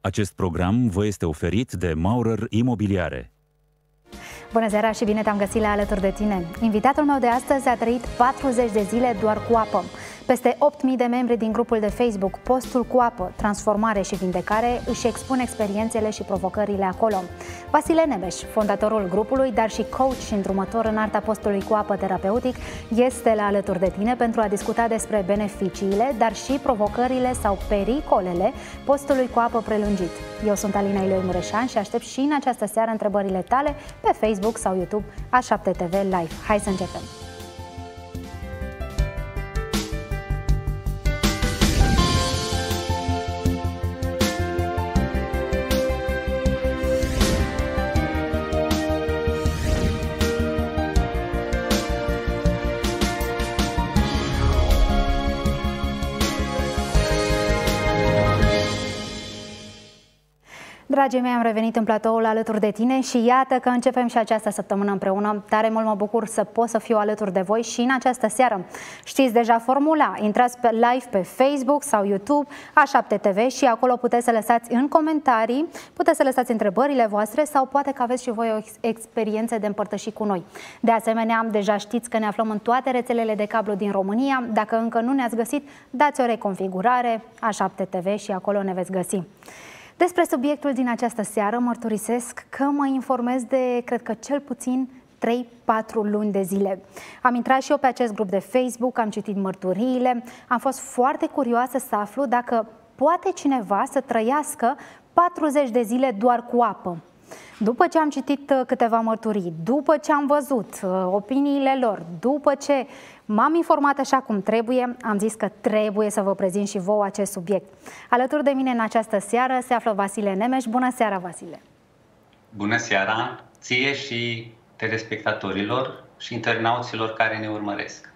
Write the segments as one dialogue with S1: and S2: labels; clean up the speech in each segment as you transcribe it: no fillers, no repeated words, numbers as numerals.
S1: Acest program vă este oferit de Maurer Imobiliare.
S2: Bună seara și bine te-am găsit la Alături de tine. Invitatul meu de astăzi a trăit 40 de zile doar cu apă. Peste 8.000 de membri din grupul de Facebook Postul cu apă, transformare și vindecare își expun experiențele și provocările acolo. Vasile Nemes, fondatorul grupului, dar și coach și îndrumător în arta postului cu apă terapeutic, este la Alături de tine pentru a discuta despre beneficiile, dar și provocările sau pericolele postului cu apă prelungit. Eu sunt Alina Iloi Mureșan și aștept și în această seară întrebările tale pe Facebook sau YouTube A7TV Live. Hai să începem! Dragii mei, am revenit în platoul Alături de tine și iată că începem și această săptămână împreună. Tare mult mă bucur să pot să fiu alături de voi și în această seară. Știți deja formula, intrați pe live pe Facebook sau YouTube, A7TV și acolo puteți să lăsați în comentarii, puteți să lăsați întrebările voastre sau poate că aveți și voi o experiență de împărtășit cu noi. De asemenea, deja știți că ne aflăm în toate rețelele de cablu din România. Dacă încă nu ne-ați găsit, dați o reconfigurare A7TV și acolo ne veți găsi. Despre subiectul din această seară mărturisesc că mă informez de, cred că cel puțin 3-4 luni de zile. Am intrat și eu pe acest grup de Facebook, am citit mărturiile, am fost foarte curioasă să aflu dacă poate cineva să trăiască 40 de zile doar cu apă. După ce am citit câteva mărturii, după ce am văzut opiniile lor, după ce m-am informat așa cum trebuie, am zis că trebuie să vă prezint și vouă acest subiect. Alături de mine în această seară se află Vasile Nemes. Bună seara, Vasile!
S3: Bună seara ție și telespectatorilor și internauților care ne urmăresc!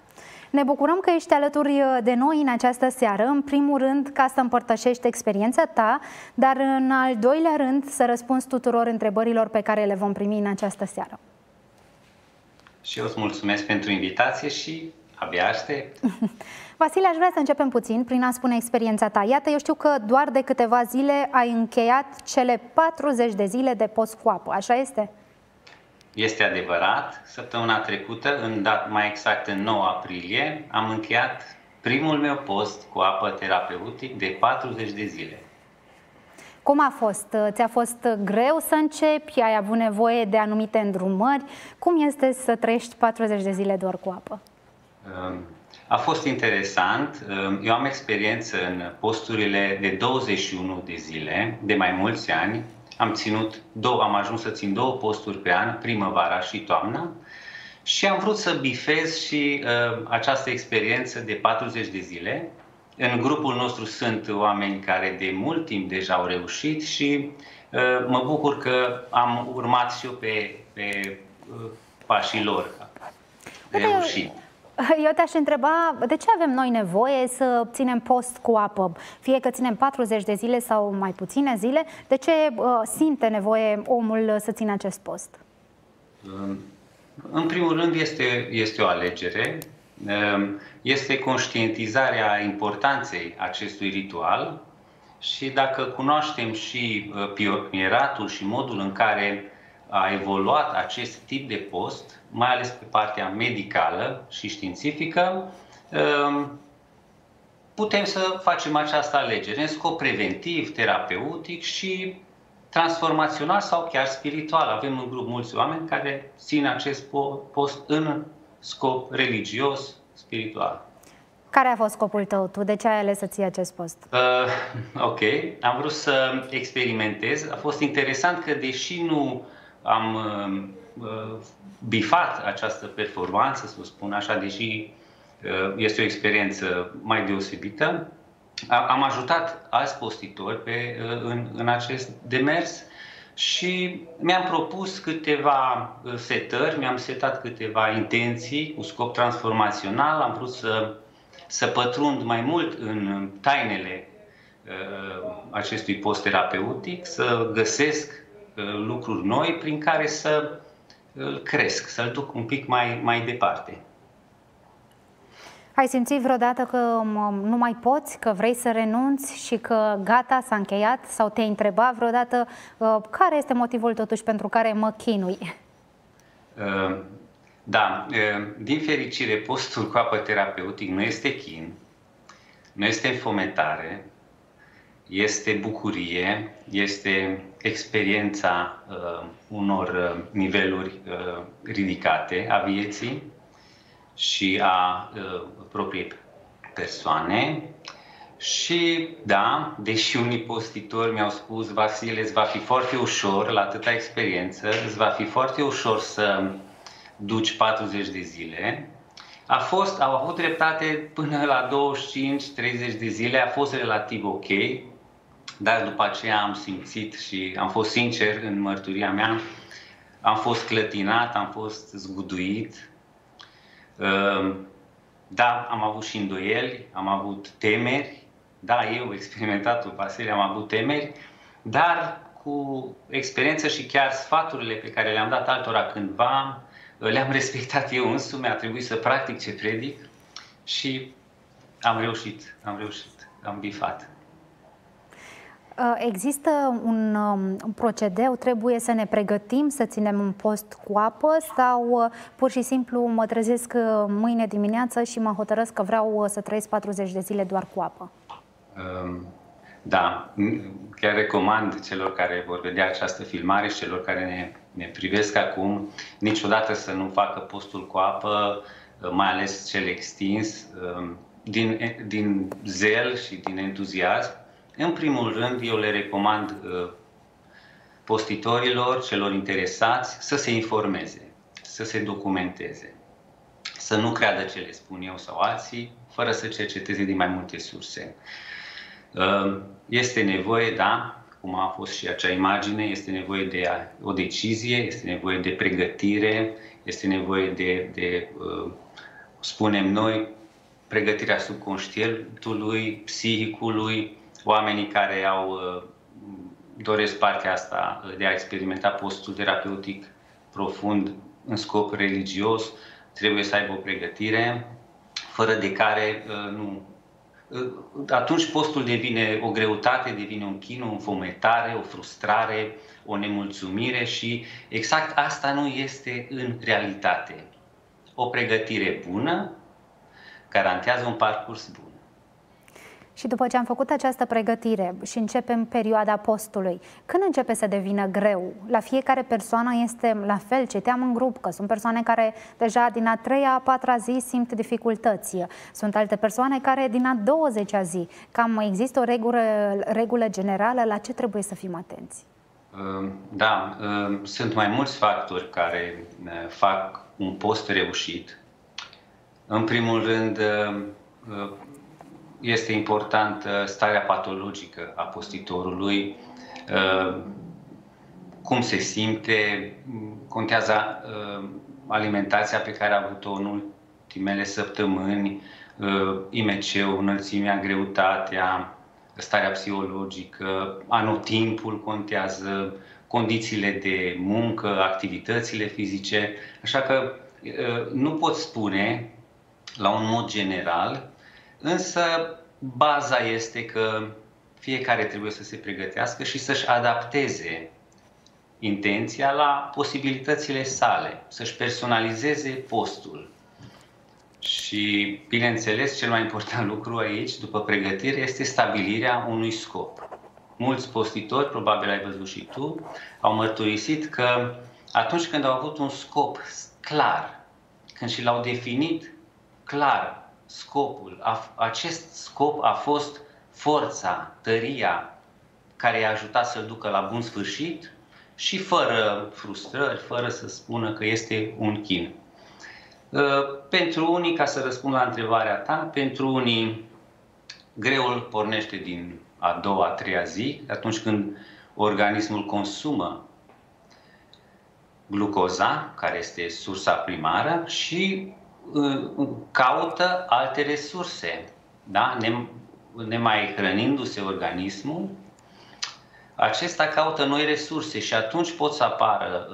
S2: Ne bucurăm că ești alături de noi în această seară, în primul rând ca să împărtășești experiența ta, dar în al doilea rând să răspunzi tuturor întrebărilor pe care le vom primi în această seară.
S3: Și eu îți mulțumesc pentru invitație și abia aștept.
S2: Vasile, aș vrea să începem puțin prin a spune experiența ta. Iată, eu știu că doar de câteva zile ai încheiat cele 40 de zile de post cu apă, așa este?
S3: Este adevărat. Săptămâna trecută, mai exact în 9 aprilie, am încheiat primul meu post cu apă terapeutic de 40 de zile.
S2: Cum a fost? Ți-a fost greu să începi? Ai avut nevoie de anumite îndrumări? Cum este să trăiești 40 de zile doar cu apă?
S3: A fost interesant. Eu am experiență în posturile de 21 de zile, de mai mulți ani. Am ajuns să țin 2 posturi pe an, primăvara și toamna, și am vrut să bifez și această experiență de 40 de zile. În grupul nostru sunt oameni care de mult timp deja au reușit și mă bucur că am urmat și eu pe pașii lor reușit.
S2: Eu te-aș întreba, de ce avem noi nevoie să ținem post cu apă? Fie că ținem 40 de zile sau mai puține zile, de ce simte nevoie omul să țină acest post?
S3: În primul rând este o alegere, este conștientizarea importanței acestui ritual și dacă cunoaștem și pionieratul și modul în care a evoluat acest tip de post, mai ales pe partea medicală și științifică, putem să facem această alegere în scop preventiv, terapeutic și transformațional sau chiar spiritual. Avem în grup mulți oameni care țin acest post în scop religios, spiritual.
S2: Care a fost scopul tău? Tu de ce ai ales să ții acest post?
S3: Ok, am vrut să experimentez. A fost interesant că deși nu am bifat această performanță, să spun așa, deși este o experiență mai deosebită, am ajutat alți postitori în acest demers și mi-am propus câteva setări, mi-am setat câteva intenții cu scop transformațional, am vrut să pătrund mai mult în tainele acestui post terapeutic, să găsesc lucruri noi prin care să îl cresc, să-l duc un pic mai departe.
S2: Ai simțit vreodată că nu mai poți, că vrei să renunți și că gata, s-a încheiat? Sau te-ai întrebat vreodată care este motivul totuși pentru care mă chinui?
S3: Da, din fericire, postul cu apă terapeutic nu este chin, nu este înfometare, este bucurie, este experiența unor niveluri ridicate a vieții și a propriei persoane. Și da, deși unii postitori mi-au spus: Vasile, îți va fi foarte ușor la atâta experiență, îți va fi foarte ușor să duci 40 de zile. Au avut dreptate până la 25-30 de zile, a fost relativ ok, dar după aceea am simțit și am fost sincer în mărturia mea, am fost clătinat, am fost zguduit. Da, am avut și îndoieli, am avut temeri, da, eu, experimentatul Vasile, am avut temeri, dar cu experiență și chiar sfaturile pe care le-am dat altora cândva, le-am respectat eu însumi, a trebuit să practic ce predic și am reușit, am bifat.
S2: Există un procedeu, trebuie să ne pregătim să ținem un post cu apă sau pur și simplu mă trezesc mâine dimineață și mă hotărăsc că vreau să trăiesc 40 de zile doar cu apă?
S3: Da, chiar recomand celor care vor vedea această filmare și celor care ne privesc acum niciodată să nu facă postul cu apă, mai ales cel extins, din zel și din entuziasm. În primul rând, eu le recomand postitorilor, celor interesați, să se informeze, să se documenteze, să nu creadă ce le spun eu sau alții, fără să cerceteze din mai multe surse. Este nevoie, da, cum a fost și acea imagine, este nevoie de o decizie, este nevoie de pregătire, este nevoie de spunem noi, pregătirea subconștientului, psihicului, oamenii care doresc partea asta de a experimenta postul terapeutic profund în scop religios, trebuie să aibă o pregătire, fără de care atunci postul devine o greutate, devine un chin, o înfometare, o frustrare, o nemulțumire și exact asta nu este în realitate. O pregătire bună garantează un parcurs bun.
S2: Și după ce am făcut această pregătire și începem perioada postului, când începe să devină greu? La fiecare persoană este la fel, citeam în grup că sunt persoane care deja din a 3-a, a 4-a zi simt dificultăți. Sunt alte persoane care din a 20-a zi. Cam există o regulă generală la ce trebuie să fim atenți?
S3: Da, sunt mai mulți factori care fac un post reușit. În primul rând, este importantă starea patologică a postitorului, cum se simte, contează alimentația pe care a avut-o în ultimele săptămâni, IMC-ul, înălțimea, greutatea, starea psihologică, anotimpul contează, condițiile de muncă, activitățile fizice, așa că nu pot spune la un mod general, însă baza este că fiecare trebuie să se pregătească și să-și adapteze intenția la posibilitățile sale, să-și personalizeze postul. Și, bineînțeles, cel mai important lucru aici, după pregătire, este stabilirea unui scop. Mulți postitori, probabil ai văzut și tu, au mărturisit că atunci când au avut un scop clar, când și l-au definit clar, scopul, acest scop a fost forța, tăria care i-a ajutat să-l ducă la bun sfârșit și fără frustrări, fără să spună că este un chin. Pentru unii, ca să răspund la întrebarea ta, pentru unii greul pornește din a 2-a, a 3-a zi, atunci când organismul consumă glucoza, care este sursa primară, și caută alte resurse, da? Nemai hrănindu-se organismul, acesta caută noi resurse și atunci pot să apară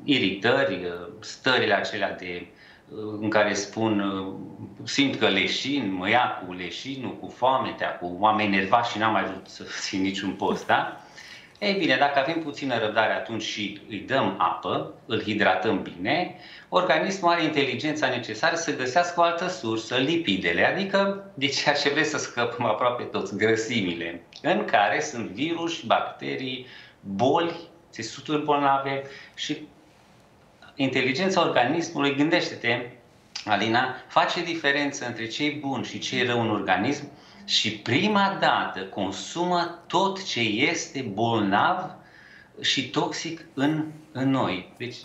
S3: iritări, stările acelea de în care spun simt că leșin, mă ia cu leșinul, cu foametea, m-am enervat și n-am mai vrut să țin niciun post, da? Ei bine, dacă avem puțină răbdare atunci și îi dăm apă, îl hidratăm bine, organismul are inteligența necesară să găsească o altă sursă, lipidele, adică de ceea ce vreți să scăpăm aproape toți, grăsimile, în care sunt virus, bacterii, boli, țesuturi bolnave și inteligența organismului, gândește-te, Alina, face diferență între cei buni și cei rău în organism și prima dată consumă tot ce este bolnav și toxic în noi. Deci,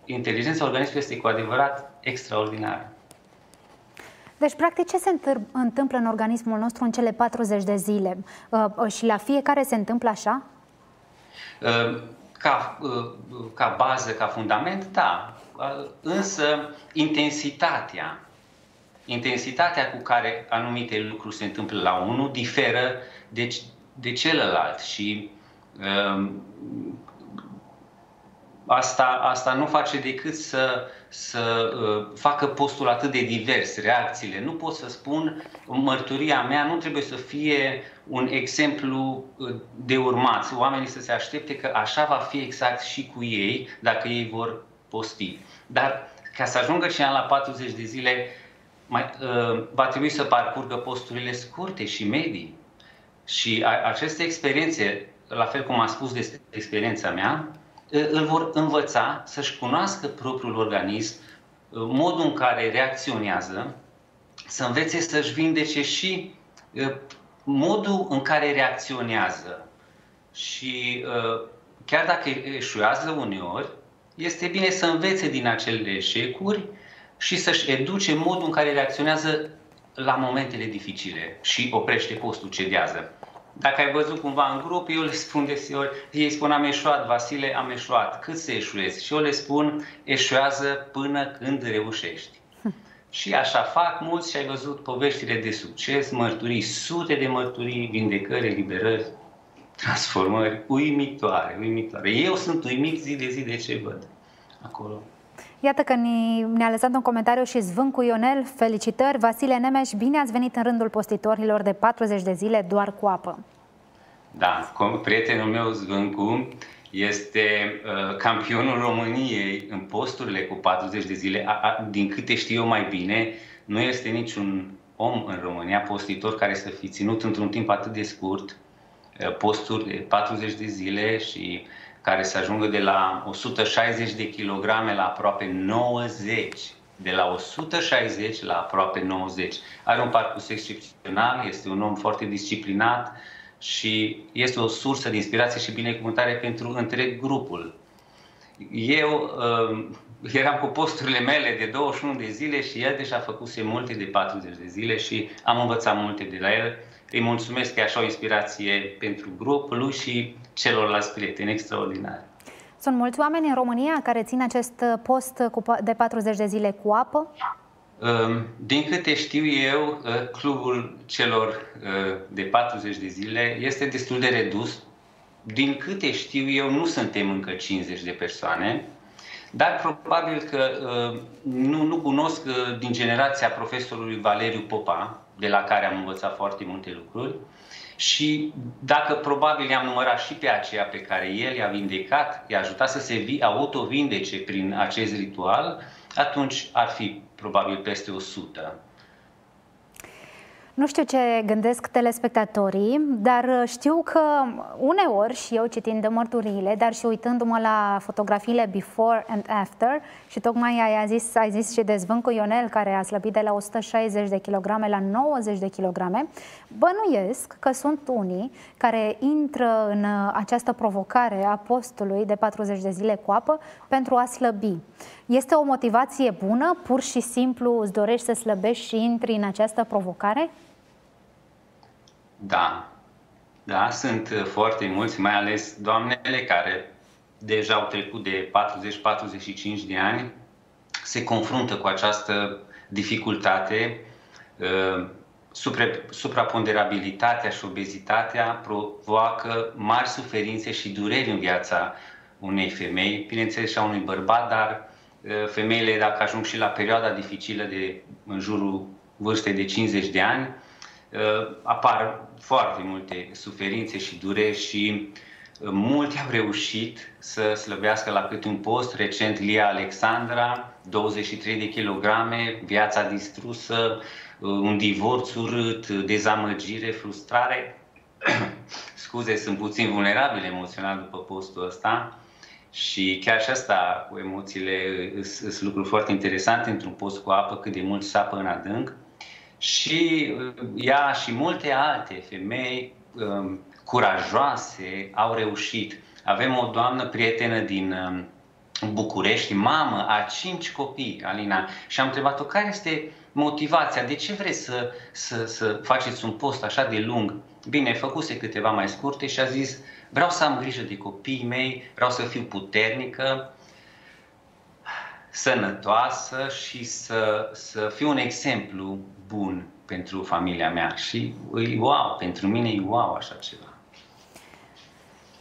S3: inteligența organismului este cu adevărat extraordinară.
S2: Deci, practic, ce se întâmplă în organismul nostru în cele 40 de zile? Și la fiecare se întâmplă așa?
S3: Ca bază, ca fundament, da. Însă, intensitatea cu care anumite lucruri se întâmplă la unul diferă de celălalt și asta nu face decât să facă postul atât de divers, reacțiile. Nu pot să spun, mărturia mea nu trebuie să fie un exemplu de urmat. Oamenii să se aștepte că așa va fi exact și cu ei dacă ei vor posti. Dar ca să ajungă cineva la 40 de zile, va trebui să parcurgă posturile scurte și medii. Și aceste experiențe, la fel cum am spus despre experiența mea, îl vor învăța să-și cunoască propriul organism, modul în care reacționează, să învețe să-și vindece și modul în care reacționează. Și chiar dacă eșuează uneori, este bine să învețe din acele eșecuri și să-și educe modul în care reacționează la momentele dificile și oprește postul, cedează. Dacă ai văzut cumva în grup, eu le spun deseori, ei spun am eșuat, Vasile, am eșuat. Cât să eșuezi? Și eu le spun, eșuează până când reușești. Și așa fac mulți și ai văzut poveștile de succes, mărturii, sute de mărturii, vindecări, eliberări, transformări, uimitoare, uimitoare. Eu sunt uimit zi de zi de ce văd acolo.
S2: Iată că ne-a lăsat un comentariu și Zvâncu Ionel. Felicitări, Vasile Nemes, bine ați venit în rândul postiturilor de 40 de zile doar cu apă.
S3: Da, prietenul meu Zvâncu este campionul României în posturile cu 40 de zile. Din câte știu eu mai bine, nu este niciun om în România postitor care să fi ținut într-un timp atât de scurt posturi de 40 de zile și care să ajungă de la 160 de kilograme la aproape 90. De la 160 la aproape 90. Are un parcurs excepțional, este un om foarte disciplinat și este o sursă de inspirație și binecuvântare pentru întreg grupul. Eu eram cu posturile mele de 21 de zile și el deja făcuse multe de 40 de zile și am învățat multe de la el. Îi mulțumesc că e așa o inspirație pentru grupul lui și celorlalți prieteni extraordinari.
S2: Sunt mulți oameni în România care țin acest post de 40 de zile cu apă?
S3: Din câte știu eu, clubul celor de 40 de zile este destul de redus. Din câte știu eu, nu suntem încă 50 de persoane, dar probabil că nu cunosc din generația profesorului Valeriu Popa, de la care am învățat foarte multe lucruri. Și dacă probabil i-am numărat și pe aceea pe care el i-a vindecat, i-a ajutat să se autovindece prin acest ritual, atunci ar fi probabil peste 100.
S2: Nu știu ce gândesc telespectatorii, dar știu că uneori, și eu citind mărturiile, dar și uitându-mă la fotografiile before and after, și tocmai ai zis și de Zvâncu Ionel, care a slăbit de la 160 de kilograme la 90 de kilograme, bănuiesc că sunt unii care intră în această provocare a postului de 40 de zile cu apă pentru a slăbi. Este o motivație bună? Pur și simplu îți dorești să slăbești și intri în această provocare?
S3: Da, sunt foarte mulți, mai ales doamnele care deja au trecut de 40-45 de ani, se confruntă cu această dificultate. Supraponderabilitatea și obezitatea provoacă mari suferințe și dureri în viața unei femei, bineînțeles și a unui bărbat, dar femeile, dacă ajung și la perioada dificilă de în jurul vârstei de 50 de ani, apar foarte multe suferințe și dureri și multe au reușit să slăbească la câte un post. Recent, Lia Alexandra, 23 de kilograme, viața distrusă, un divorț urât, dezamăgire, frustrare. Scuze, sunt puțin vulnerabil emoțional după postul ăsta și chiar și asta cu emoțiile sunt lucruri foarte interesante într-un post cu apă, cât de mult sapă în adânc. Și ea și multe alte femei curajoase au reușit. Avem o doamnă prietenă din București, mamă a 5 copii, Alina, și am întrebat-o care este motivația, de ce vreți să faceți un post așa de lung? Bine, făcuse câteva mai scurte și a zis, vreau să am grijă de copiii mei, vreau să fiu puternică, sănătoasă și să fiu un exemplu bun pentru familia mea. Și wow, pentru mine e wow așa ceva.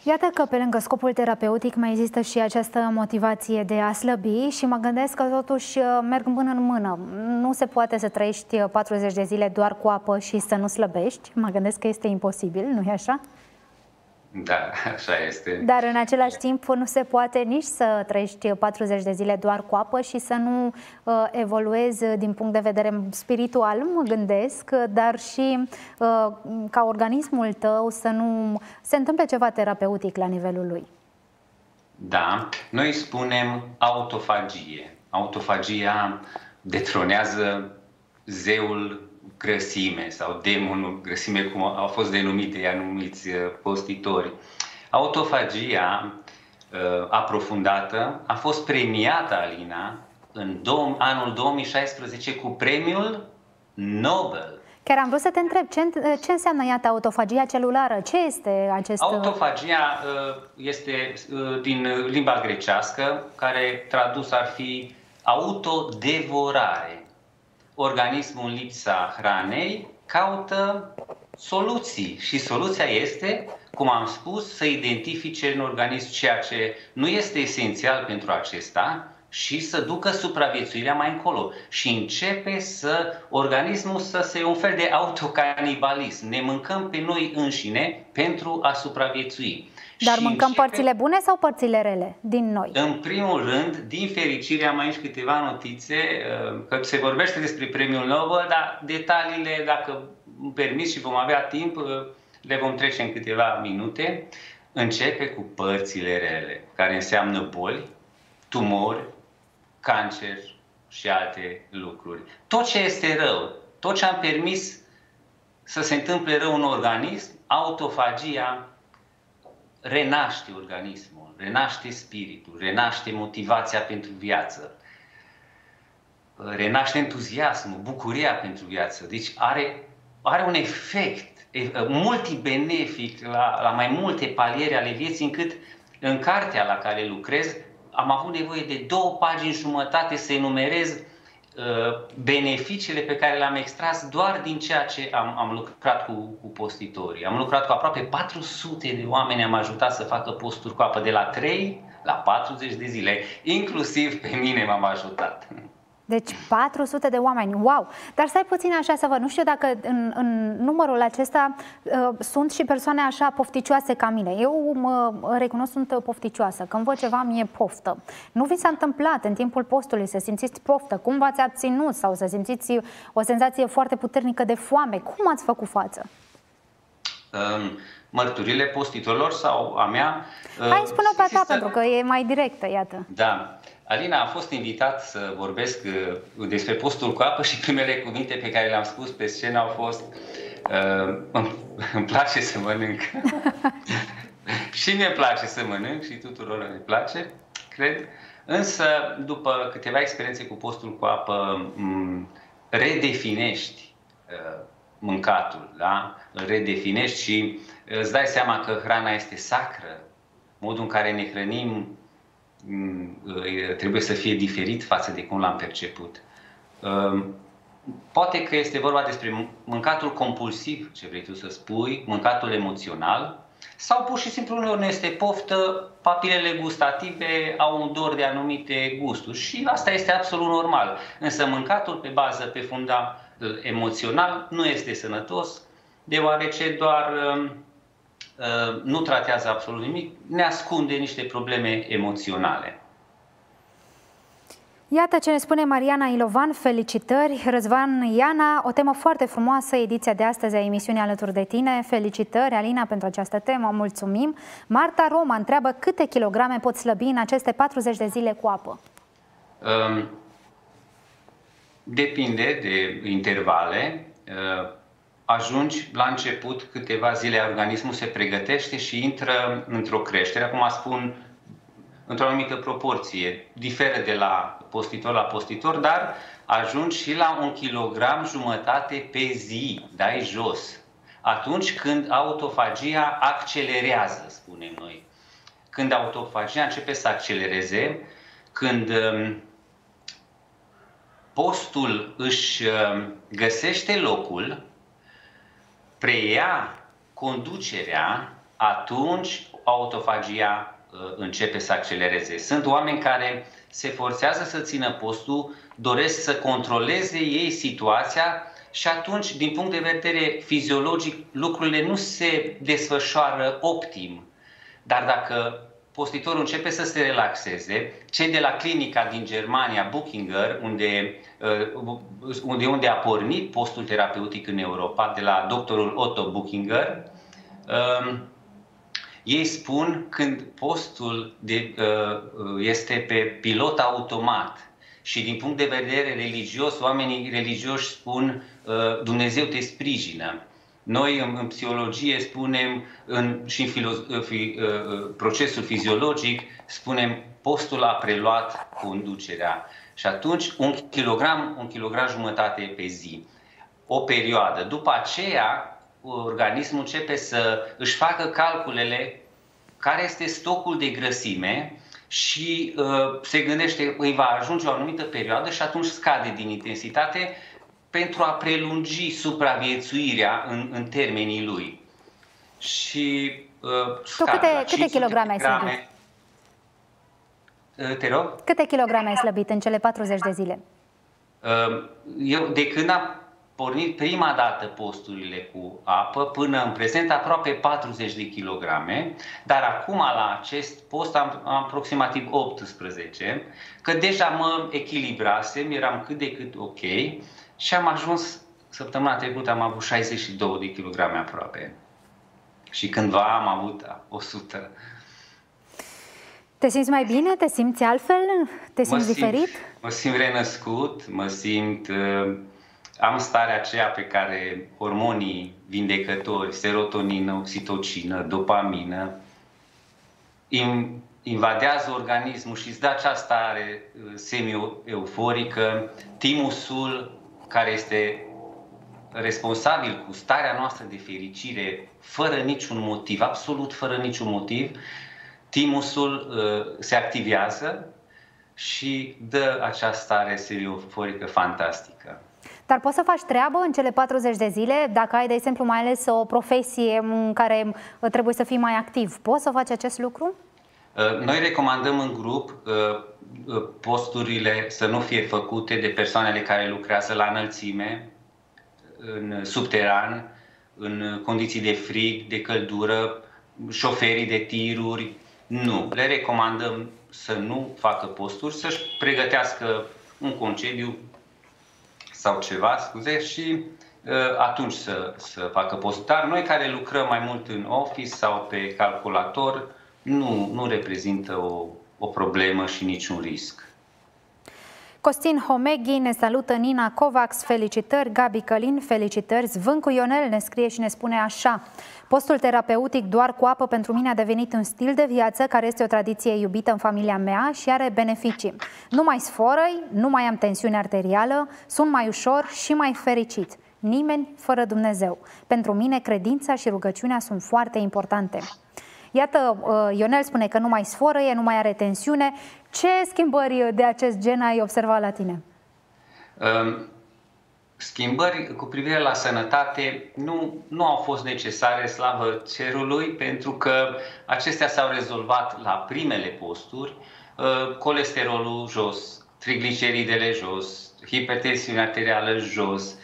S2: Iată că pe lângă scopul terapeutic mai există și această motivație de a slăbi și mă gândesc că totuși merg mână în mână. Nu se poate să trăiești 40 de zile doar cu apă și să nu slăbești. Mă gândesc că este imposibil, nu-i așa?
S3: Da, așa este.
S2: Dar în același timp nu se poate nici să trăiești 40 de zile doar cu apă și să nu evoluezi din punct de vedere spiritual, mă gândesc, dar și ca organismul tău să nu se întâmple ceva terapeutic la nivelul lui.
S3: Da, noi spunem autofagie. Autofagia detronează zeul grăsime sau demonul grăsime, cum au fost denumite anumiți postitori. Autofagia aprofundată a fost premiată, Alina, în anul 2016 cu premiul Nobel.
S2: Chiar am vrut să te întreb, ce înseamnă, iată, autofagia celulară? Ce este acest...
S3: Autofagia este din limba grecească, care tradus ar fi autodevorare. Organismul în lipsa hranei caută soluții și soluția este, cum am spus, să identifice în organism ceea ce nu este esențial pentru acesta și să ducă supraviețuirea mai încolo. Și începe organismul să se un fel de autocanibalism. Ne mâncăm pe noi înșine pentru a supraviețui.
S2: Dar și mâncăm părțile bune sau părțile rele din noi?
S3: În primul rând, din fericire, am aici câteva notițe, că se vorbește despre premiul Nobel, dar detaliile, dacă îmi permis și vom avea timp, le vom trece în câteva minute. Începe cu părțile rele, care înseamnă boli, tumori, cancer și alte lucruri. Tot ce este rău, tot ce am permis să se întâmple rău în organism, autofagia renaște organismul, renaște spiritul, renaște motivația pentru viață, renaște entuziasmul, bucuria pentru viață. Deci are un efect multibenefic la mai multe paliere ale vieții, încât în cartea la care lucrez am avut nevoie de 2 pagini jumătate să enumerez beneficiile pe care le-am extras doar din ceea ce am lucrat cu postitorii. Am lucrat cu aproape 400 de oameni, am ajutat să facă posturi cu apă de la 3 la 40 de zile. Inclusiv pe mine m-am ajutat.
S2: Deci 400 de oameni, wow! Dar stai puțin așa să văd, nu știu dacă în numărul acesta sunt și persoane așa pofticioase ca mine. Eu mă recunosc, sunt pofticioasă. Când văd ceva, mi-e poftă. Nu vi s-a întâmplat în timpul postului să simțiți poftă? Cum v-ați abținut sau să simțiți o senzație foarte puternică de foame? Cum ați făcut față?
S3: Mărturile postitorilor sau a mea?
S2: Hai, spune-o pe a ta, pentru că e mai directă, iată.
S3: Da. Alina, a fost invitat să vorbesc despre postul cu apă și primele cuvinte pe care le-am spus pe scenă au fost îmi place să mănânc. Și mie place să mănânc și tuturor ne place, cred. Însă, după câteva experiențe cu postul cu apă, redefinești mâncatul, da? Îl redefinești și îți dai seama că hrana este sacră. Modul în care ne hrănim trebuie să fie diferit față de cum l-am perceput. Poate că este vorba despre mâncatul compulsiv, ce vrei tu să spui, mâncatul emoțional, Sau pur și simplu uneori nu este poftă, papilele gustative au un dor de anumite gusturi și asta este absolut normal. Însă mâncatul pe bază, pe fundal emoțional nu este sănătos, deoarece doar nu tratează absolut nimic, ne ascunde niște probleme emoționale.
S2: Iată ce ne spune Mariana Ilovan. Felicitări, Răzvan Iana, o temă foarte frumoasă, ediția de astăzi a emisiunii Alături de tine. Felicitări, Alina, pentru această temă, mulțumim. Marta Roma întreabă câte kilograme poți slăbi în aceste 40 de zile cu apă?
S3: Depinde de intervale. Ajungi la început, câteva zile, organismul se pregătește și intră într-o creștere. Acum spun într-o anumită proporție, diferă de la postitor, dar ajungi și la 1,5 kg pe zi, dai jos. Atunci când autofagia accelerează, spunem noi. Când autofagia începe să accelereze, când postul își găsește locul, preia conducerea, atunci autofagia începe să accelereze. Sunt oameni care se forțează să țină postul, doresc să controleze ei situația și atunci, din punct de vedere fiziologic, lucrurile nu se desfășoară optim. Dar dacă postitorul începe să se relaxeze, cei de la clinica din Germania, Buchinger, unde a pornit postul terapeutic în Europa, de la doctorul Otto Buchinger, ei spun când postul este pe pilot automat și din punct de vedere religios, oamenii religioși spun Dumnezeu te sprijină. Noi în psihologie spunem și în procesul fiziologic spunem postul a preluat conducerea. Și atunci 1,5 kg pe zi. O perioadă. După aceea organismul începe să își facă calculele care este stocul de grăsime și se gândește îi va ajunge o anumită perioadă și atunci scade din intensitate pentru a prelungi supraviețuirea în termenii lui. Și
S2: câte kilograme ai slăbit?
S3: Te rog?
S2: Câte kilograme ai slăbit în cele 40 de zile?
S3: Eu, de când am pornit prima dată posturile cu apă, până în prezent aproape 40 de kilograme, dar acum la acest post am aproximativ 18, că deja mă echilibrasem, eram cât de cât ok și am ajuns, săptămâna trecută am avut 62 de kilograme aproape și cândva am avut 100.
S2: Te simți mai bine? Te simți altfel? Te simți diferit?
S3: Mă simt renăscut, mă simt... Am starea aceea pe care hormonii vindecători, serotonină, oxitocină, dopamină, invadează organismul și îți dă această stare semi-euforică. Timusul, care este responsabil cu starea noastră de fericire, fără niciun motiv, absolut fără niciun motiv, timusul se activează și dă această stare semi-euforică fantastică.
S2: Dar poți să faci treabă în cele 40 de zile, dacă ai, de exemplu, mai ales o profesie în care trebuie să fii mai activ. Poți să faci acest lucru?
S3: Noi recomandăm în grup posturile să nu fie făcute de persoanele care lucrează la înălțime, în subteran, în condiții de frig, de căldură, șoferii de tiruri. Nu. Le recomandăm să nu facă posturi, să-și pregătească un concediu sau ceva, scuze, și atunci să facă post. Dar noi care lucrăm mai mult în office sau pe calculator, nu reprezintă o problemă și niciun risc.
S2: Costin Homeghi ne salută, Nina Covax, felicitări, Gabi Călin, felicitări, Zvâncu Ionel ne scrie și ne spune așa: postul terapeutic doar cu apă pentru mine a devenit un stil de viață care este o tradiție iubită în familia mea și are beneficii. Nu mai sforăi, nu mai am tensiune arterială, sunt mai ușor și mai fericit. Nimeni fără Dumnezeu. Pentru mine credința și rugăciunea sunt foarte importante. Iată, Ionel spune că nu mai sforăie, nu mai are tensiune. Ce schimbări de acest gen ai observat la tine?
S3: Schimbări cu privire la sănătate nu au fost necesare, slavă cerului, pentru că acestea s-au rezolvat la primele posturi. Colesterolul jos, trigliceridele jos, hipertensiunea arterială jos,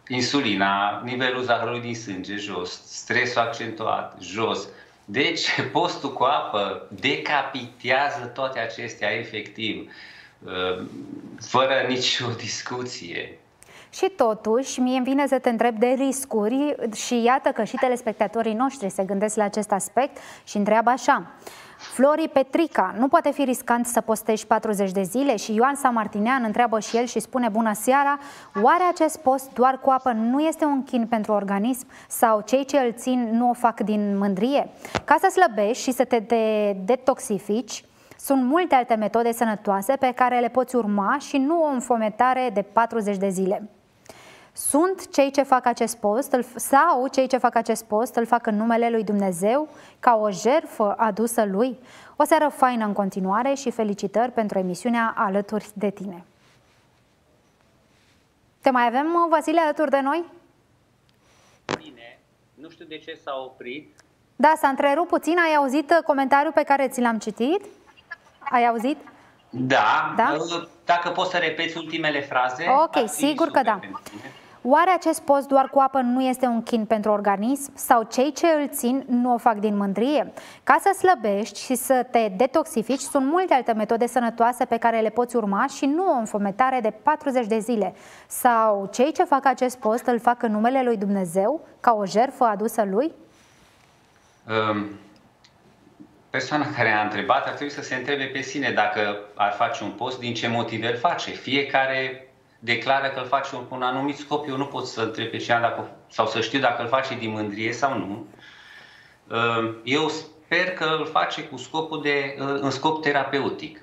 S3: insulina, nivelul zahărului din sânge jos, stresul accentuat jos. Deci postul cu apă decapitează toate acestea efectiv, fără nicio discuție.
S2: Și totuși, mie îmi vine să te întreb de riscuri și iată că și telespectatorii noștri se gândesc la acest aspect și întreabă așa. Flori Petrica, nu poate fi riscant să postești 40 de zile? Și Ioan Samartinean întreabă și el și spune: bună seara, oare acest post doar cu apă nu este un chin pentru organism? Sau cei ce îl țin nu o fac din mândrie? Ca să slăbești și să te detoxifici, sunt multe alte metode sănătoase pe care le poți urma și nu o înfometare de 40 de zile. Sunt cei ce fac acest post sau cei ce fac acest post îl fac în numele lui Dumnezeu ca o jertfă adusă lui? O seară faină în continuare și felicitări pentru emisiunea Alături de tine. Te mai avem, Vasile, alături de noi?
S3: Bine, nu știu de ce s-a oprit.
S2: Da, s-a întrerupt puțin. Ai auzit comentariul pe care ți l-am citit? Ai auzit?
S3: Da, da? Dacă poți să repeți ultimele fraze.
S2: Ok, sigur că da. Oare acest post doar cu apă nu este un chin pentru organism? Sau cei ce îl țin nu o fac din mândrie? Ca să slăbești și să te detoxifici, sunt multe alte metode sănătoase pe care le poți urma și nu o înfometare de 40 de zile. Sau cei ce fac acest post îl fac în numele lui Dumnezeu ca o jertfă adusă lui?
S3: Persoana care a întrebat ar trebui să se întrebe pe sine dacă ar face un post, din ce motive îl face. Fiecare declară că îl face cu un anumit scop. Eu nu pot să întreb pe cineva sau să știu dacă îl face din mândrie sau nu. Eu sper că îl face cu scopul în scop terapeutic.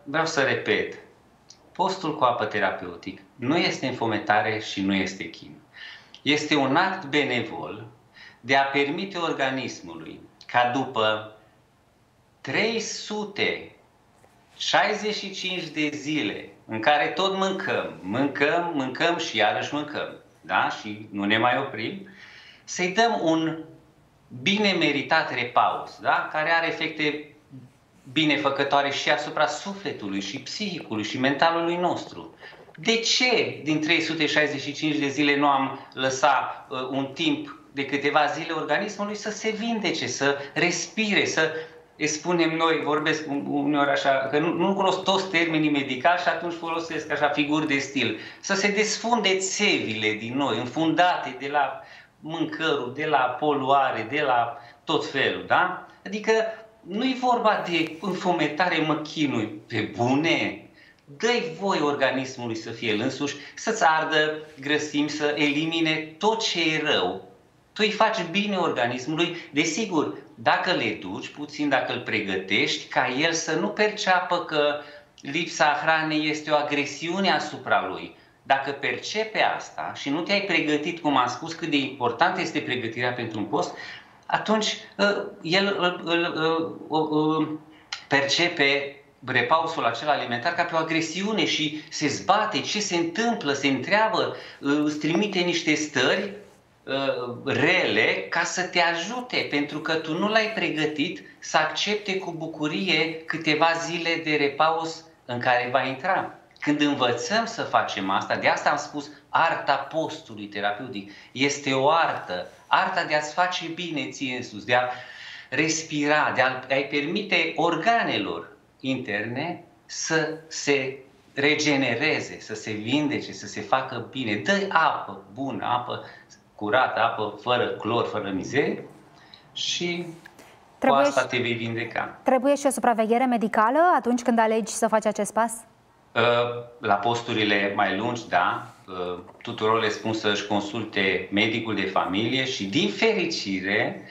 S3: Vreau să repet, postul cu apă terapeutic nu este înfometare și nu este chin. Este un act benevol de a permite organismului ca după 365 de zile în care tot mâncăm și iarăși mâncăm, da? Și nu ne mai oprim, să-i dăm un bine meritat repaus, da? Care are efecte binefăcătoare și asupra sufletului și psihicului și mentalului nostru. De ce din 365 de zile nu am lăsat un timp de câteva zile organismului să se vindece, să respire, să spunem noi, vorbesc uneori așa, că nu cunosc toți termenii medicali și atunci folosesc așa figuri de stil, să se desfunde țevile din noi, înfundate de la mâncărul, de la poluare, de la tot felul, da? Adică nu-i vorba de înfometare, mă chinui, pe bune. Dă-i voi organismului să fie el însuși, să-ți ardă grăsimi, să elimine tot ce e rău. Tu îi faci bine organismului, desigur, dacă le duci puțin, dacă îl pregătești, ca el să nu perceapă că lipsa hranei este o agresiune asupra lui. Dacă percepe asta și nu te-ai pregătit, cum am spus, cât de importantă este pregătirea pentru un post, atunci el percepe repausul acela alimentar ca pe o agresiune și se zbate, ce se întâmplă, se întreabă, îți trimite niște stări rele ca să te ajute, pentru că tu nu l-ai pregătit să accepte cu bucurie câteva zile de repaus în care va intra. Când învățăm să facem asta, de asta am spus, arta postului terapeutic este o artă, arta de a-ți face bine ție însuți, de a respira, de a-i permite organelor interne să se regenereze, să se vindece, să se facă bine. Dă apă bună, apă curată, apă fără clor, fără mizerie și cu asta te vei vindeca.
S2: Trebuie și o supraveghere medicală atunci când alegi să faci acest pas?
S3: La posturile mai lungi, da. Tuturor le spun să-și consulte medicul de familie și, din fericire,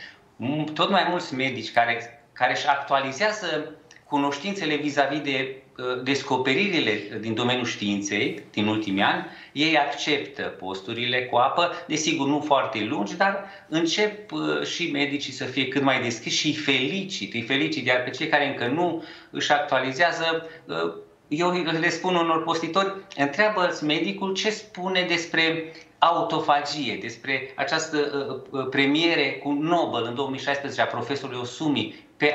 S3: tot mai mulți medici care își actualizează cunoștințele vis-a-vis de descoperirile din domeniul științei din ultimii ani, ei acceptă posturile cu apă, desigur nu foarte lungi, dar încep și medicii să fie cât mai deschiși și îi felicit, iar pe cei care încă nu își actualizează, eu le spun unor postitori, întreabă-ți medicul ce spune despre autofagie, despre această premiere cu Nobel în 2016 a profesorului Osumi pe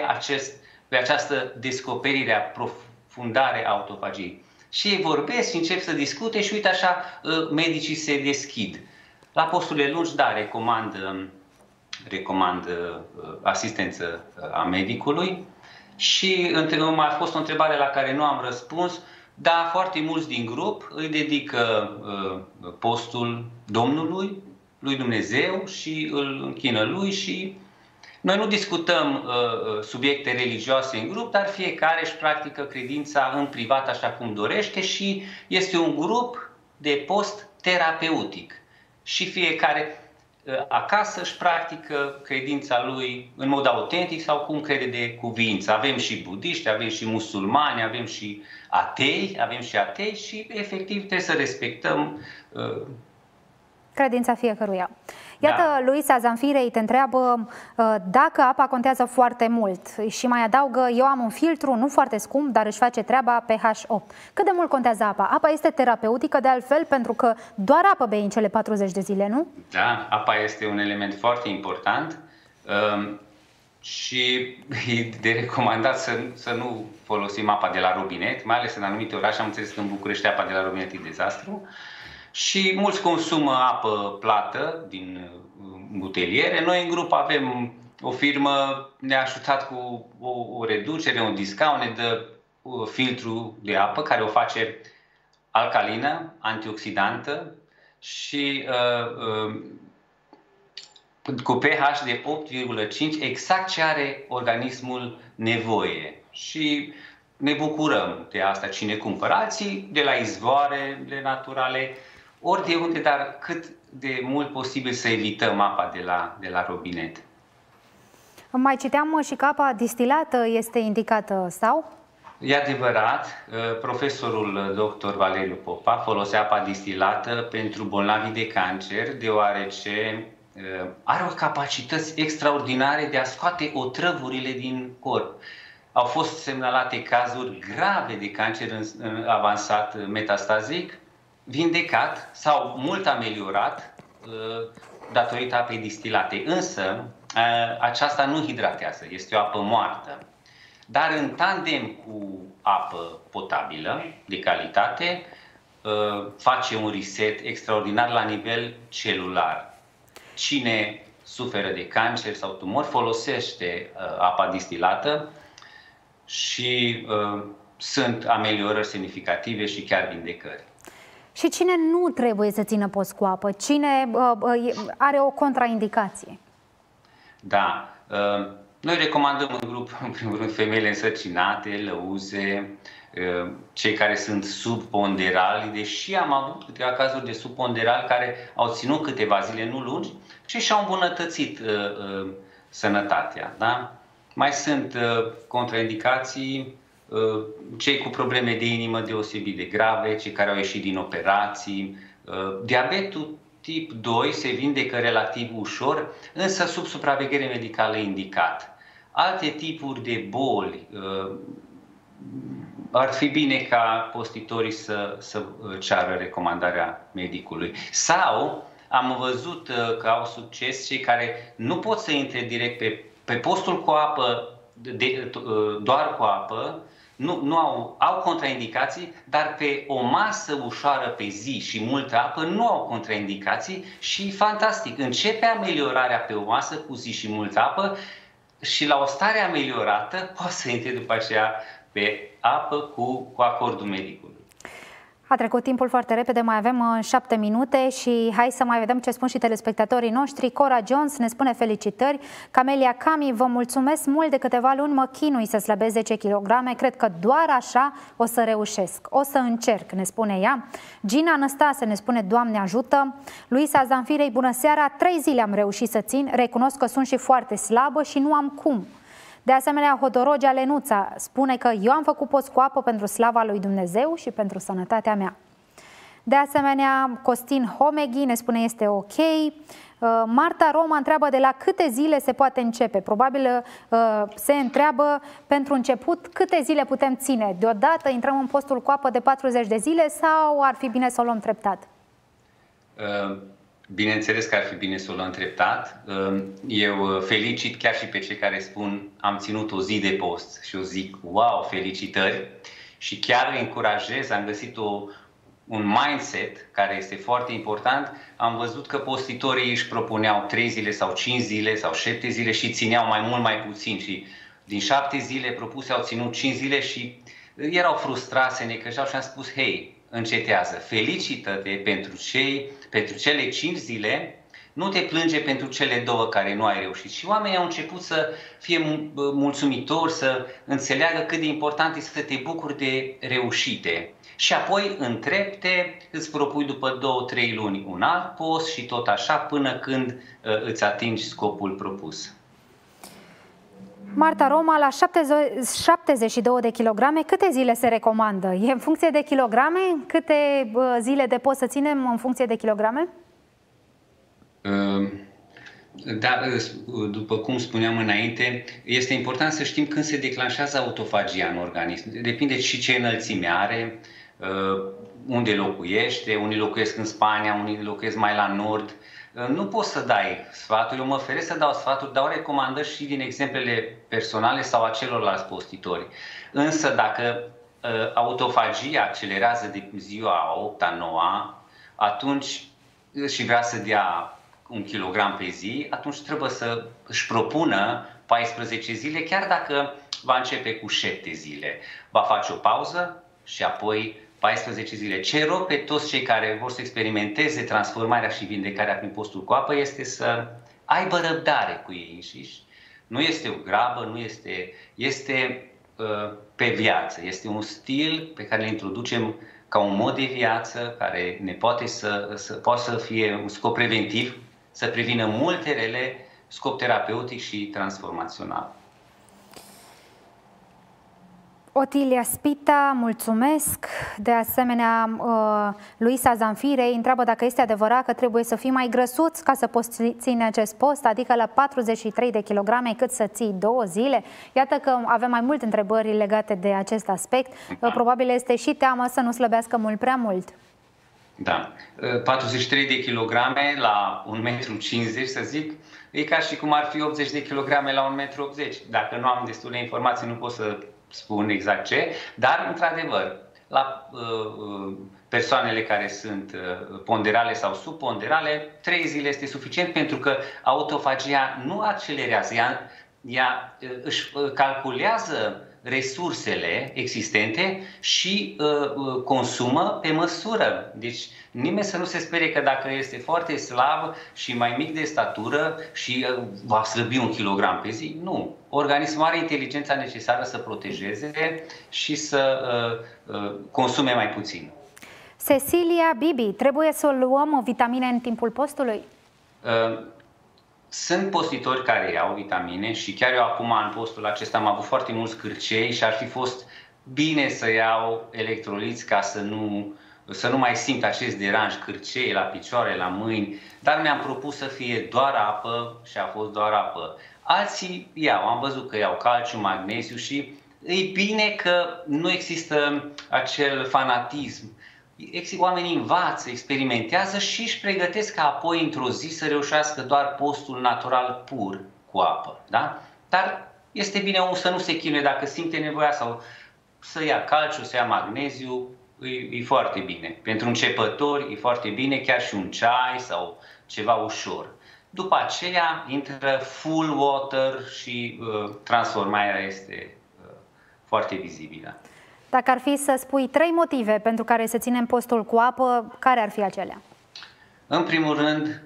S3: această descoperire, aprofundare a autofagiei. Și ei vorbesc și încep să discute și uite așa medicii se deschid. La posturile lungi, da, recomand asistență a medicului. Și a fost o întrebare la care nu am răspuns. Da, foarte mulți din grup îi dedică postul Domnului, lui Dumnezeu și îl închină lui și noi nu discutăm subiecte religioase în grup, dar fiecare își practică credința în privat așa cum dorește și este un grup de post terapeutic. Și fiecare acasă își practică credința lui în mod autentic sau cum crede de cuvință. Avem și budiști, avem și musulmani, avem și atei și efectiv trebuie să respectăm
S2: credința fiecăruia. Iată, da. Luisa Zanfirei te întreabă dacă apa contează foarte mult și mai adaugă, eu am un filtru, nu foarte scump, dar își face treaba pH 8. Cât de mult contează apa? Apa este terapeutică de altfel pentru că doar apă bei în cele 40 de zile, nu?
S3: Da, apa este un element foarte important și e de recomandat să nu folosim apa de la robinet, mai ales în anumite orașe. Am înțeles că în București apa de la robinet e dezastru. Și mulți consumă apă plată din buteliere. Noi în grup avem o firmă, ne-a ajutat cu o reducere, un discount, ne dă filtru de apă care o face alcalină, antioxidantă și cu pH de 8,5, exact ce are organismul nevoie. Și ne bucurăm de asta. Cine cumpără, alții de la izvoarele naturale, ori de unde, dar cât de mult posibil să evităm apa de la robinet.
S2: Mai citeam și că apa distilată este indicată, sau?
S3: E adevărat, profesorul dr. Valeriu Popa folosea apa distilată pentru bolnavii de cancer, deoarece are o capacități extraordinare de a scoate otrăvurile din corp. Au fost semnalate cazuri grave de cancer avansat metastazic, vindecat sau mult ameliorat datorită apei distilate. Însă, aceasta nu hidratează, este o apă moartă. Dar în tandem cu apă potabilă, de calitate, face un reset extraordinar la nivel celular. Cine suferă de cancer sau tumor folosește apa distilată și sunt ameliorări semnificative și chiar vindecări.
S2: Și cine nu trebuie să țină post cu apă? Cine are o contraindicație?
S3: Da. Noi recomandăm în grup, în primul rând, femeile însărcinate, lăuze, cei care sunt subponderali, deși am avut câteva cazuri de subponderali care au ținut câteva zile, nu lungi, și și-au îmbunătățit sănătatea. Da? Mai sunt contraindicații, cei cu probleme de inimă deosebit de grave, cei care au ieșit din operații. Diabetul tip 2 se vindecă relativ ușor, însă sub supraveghere medicală indicat. Alte tipuri de boli, ar fi bine ca postitorii să ceară recomandarea medicului. Sau am văzut că au succes cei care nu pot să intre direct pe postul cu apă, doar cu apă, au contraindicații, dar pe o masă ușoară pe zi și multă apă nu au contraindicații și fantastic, începe ameliorarea pe o masă cu zi și multă apă și la o stare ameliorată poate să intre după aceea pe apă cu acordul medicului.
S2: A trecut timpul foarte repede, mai avem 7 minute și hai să mai vedem ce spun și telespectatorii noștri. Cora Jones ne spune felicitări. Camelia Cami, vă mulțumesc mult, de câteva luni mă chinui să slăbesc 10 kg, cred că doar așa o să reușesc. O să încerc, ne spune ea. Gina Năstase ne spune Doamne ajută. Luisa Zanfirei, bună seara, 3 zile am reușit să țin, recunosc că sunt și foarte slabă și nu am cum. De asemenea, Hodorogea Lenuța spune că eu am făcut post cu apă pentru slava lui Dumnezeu și pentru sănătatea mea. De asemenea, Costin Homeghi ne spune este ok. Marta Roma întreabă de la câte zile se poate începe. Probabil se întreabă pentru început câte zile putem ține. Deodată intrăm în postul cu apă de 40 de zile sau ar fi bine să o luăm treptat?
S3: Bineînțeles că ar fi bine să o luăm treptat. Eu felicit chiar și pe cei care spun am ținut o zi de post și eu zic wow, felicitări, și chiar îi încurajez, am găsit un mindset care este foarte important. Am văzut că postiturii își propuneau 3 zile sau 5 zile sau 7 zile și țineau mai puțin și din 7 zile propuse au ținut 5 zile și erau frustrați, se necăjeau și am spus hei, încetează, felicită-te pentru cele 5 zile, nu te plânge pentru cele 2 care nu ai reușit. Și oamenii au început să fie mulțumitori, să înțeleagă cât de important este să te bucuri de reușite. Și apoi, în trepte, îți propui după 2-3 luni un alt post și tot așa până când îți atingi scopul propus.
S2: Marta Roma, la 72 de kilograme, câte zile se recomandă? E în funcție de kilograme? Câte zile de post să ținem în funcție de kilograme?
S3: Da, după cum spuneam înainte, este important să știm când se declanșează autofagia în organism. Depinde și ce înălțime are, unde locuiește, unii locuiesc în Spania, unii locuiesc mai la nord. Nu poți să dai sfaturi, eu mă feresc să dau sfaturi, dau recomandări și din exemplele personale sau a celorlalți postitori. Însă dacă autofagia accelerează de ziua 8-a, 9-a, atunci și vrea să dea 1 kilogram pe zi, atunci trebuie să își propună 14 zile, chiar dacă va începe cu 7 zile. Va face o pauză și apoi 14 zile. Ce rog pe toți cei care vor să experimenteze transformarea și vindecarea prin postul cu apă este să aibă răbdare cu ei înșiși. Nu este o grabă, este pe viață. Este un stil pe care îl introducem ca un mod de viață care ne poate să fie un scop preventiv, să prevină multe rele, scop terapeutic și transformațional.
S2: Otilia Spita, mulțumesc. De asemenea, Luisa Zanfirei întreabă dacă este adevărat că trebuie să fii mai grăsuț ca să poți ține acest post, adică la 43 de kilograme cât să ții 2 zile. Iată că avem mai multe întrebări legate de acest aspect. Probabil este și teamă să nu slăbească mult prea mult. Da.
S3: 43 de kilograme la 1,50 m, să zic, e ca și cum ar fi 80 de kilograme la 1,80 m. Dacă nu am destule informații, nu pot să spun exact ce, dar, într-adevăr, la persoanele care sunt ponderale sau subponderale, 3 zile este suficient pentru că autofagia nu accelerează, ea își calculează resursele existente și consumă pe măsură. Deci nimeni să nu se sperie că dacă este foarte slab și mai mic de statură și va slăbi 1 kilogram pe zi, nu. Organismul are inteligența necesară să protejeze și să consume mai puțin.
S2: Cecilia Bibi, trebuie să luăm vitamine în timpul postului?
S3: Sunt postitori care iau vitamine și chiar eu acum în postul acesta am avut foarte mulți cârcei și ar fi fost bine să iau electroliți ca să nu mai simt acest deranj, cârcei la picioare, la mâini, dar mi-am propus să fie doar apă și a fost doar apă. Alții iau, am văzut că iau calciu, magneziu și e bine că nu există acel fanatism. Oamenii învață, experimentează și își pregătesc ca apoi într-o zi să reușească doar postul natural pur cu apă. Da? Dar este bine omul să nu se chinuie dacă simte nevoia sau să ia calciu, să ia magneziu, e foarte bine. Pentru începători e foarte bine, chiar și un ceai sau ceva ușor. După aceea intră full water și transformarea este foarte vizibilă.
S2: Dacă ar fi să spui 3 motive pentru care să ținem postul cu apă, care ar fi acelea?
S3: În primul rând,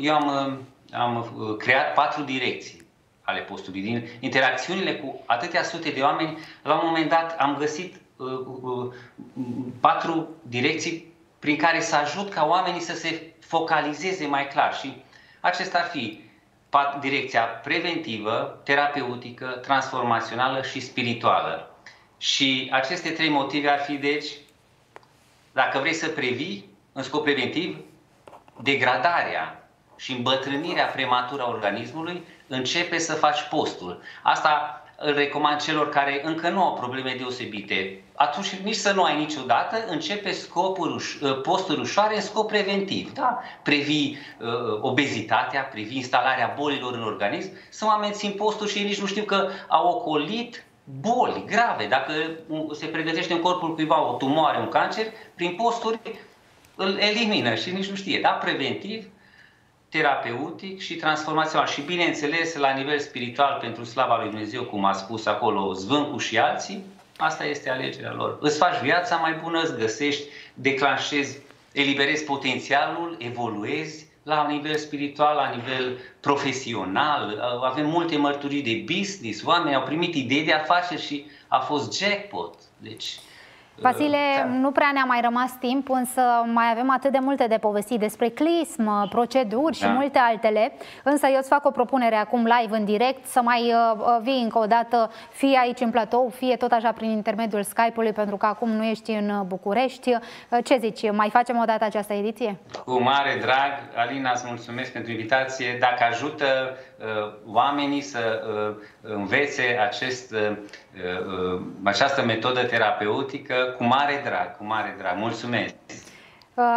S3: eu am creat 4 direcții ale postului. Din interacțiunile cu atâtea sute de oameni, la un moment dat am găsit 4 direcții prin care să ajut ca oamenii să se focalizeze mai clar. Și acesta ar fi direcția preventivă, terapeutică, transformațională și spirituală. Și aceste 3 motive ar fi, deci, Dacă vrei să previi, în scop preventiv, degradarea și îmbătrânirea prematură a organismului, începe să faci postul. Asta îl recomand celor care încă nu au probleme deosebite. Atunci nici să nu ai niciodată, începe posturi ușoare în scop preventiv. Da? Previi obezitatea, previi instalarea bolilor în organism. Sunt oameni țin posturi și ei nici nu știu că au ocolit boli grave. Dacă se pregătește în corpul cuiva o tumoare, un cancer, prin posturi îl elimină și nici nu știe. Da? Preventiv, terapeutic și transformațional. Și bineînțeles, la nivel spiritual, pentru slava lui Dumnezeu, cum a spus acolo Zvâncu și alții, asta este alegerea lor. Îți faci viața mai bună, îți găsești, declanșezi, eliberezi potențialul, evoluezi la nivel spiritual, la nivel profesional. Avem multe mărturii de business, oameni au primit idei de afaceri și a fost jackpot. Deci,
S2: Vasile, nu prea ne-a mai rămas timp, însă mai avem atât de multe de povestit despre clism, proceduri și multe altele. Însă eu îți fac o propunere acum live, în direct, să mai vii încă o dată, fie aici în platou, fie tot așa prin intermediul Skype-ului, pentru că acum nu ești în București. Ce zici, mai facem o dată această ediție? Cu
S3: mare drag, Alina, îți mulțumesc pentru invitație. Dacă ajută oamenii să învețe această metodă terapeutică, cu mare drag, cu mare drag. Mulțumesc!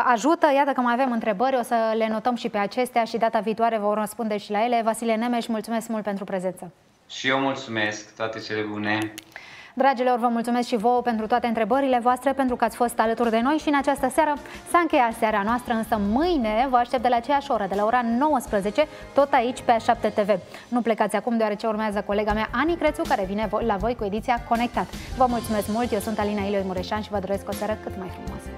S2: Ajută, iată că mai avem întrebări, o să le notăm și pe acestea și data viitoare vom răspunde și la ele. Vasile Nemes, mulțumesc mult pentru prezență!
S3: Și eu mulțumesc, toate cele bune!
S2: Dragilor, vă mulțumesc și vouă pentru toate întrebările voastre, pentru că ați fost alături de noi și în această seară s-a încheiat seara noastră, însă mâine vă aștept de la aceeași oră, de la ora 19, tot aici pe A7 TV. Nu plecați acum, deoarece urmează colega mea Ani Crețu, care vine la voi cu ediția Conectat. Vă mulțumesc mult, eu sunt Alina Ilioi Mureșan și vă doresc o seară cât mai frumoasă.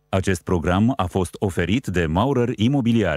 S1: Acest program a fost oferit de Maurer Imobiliare.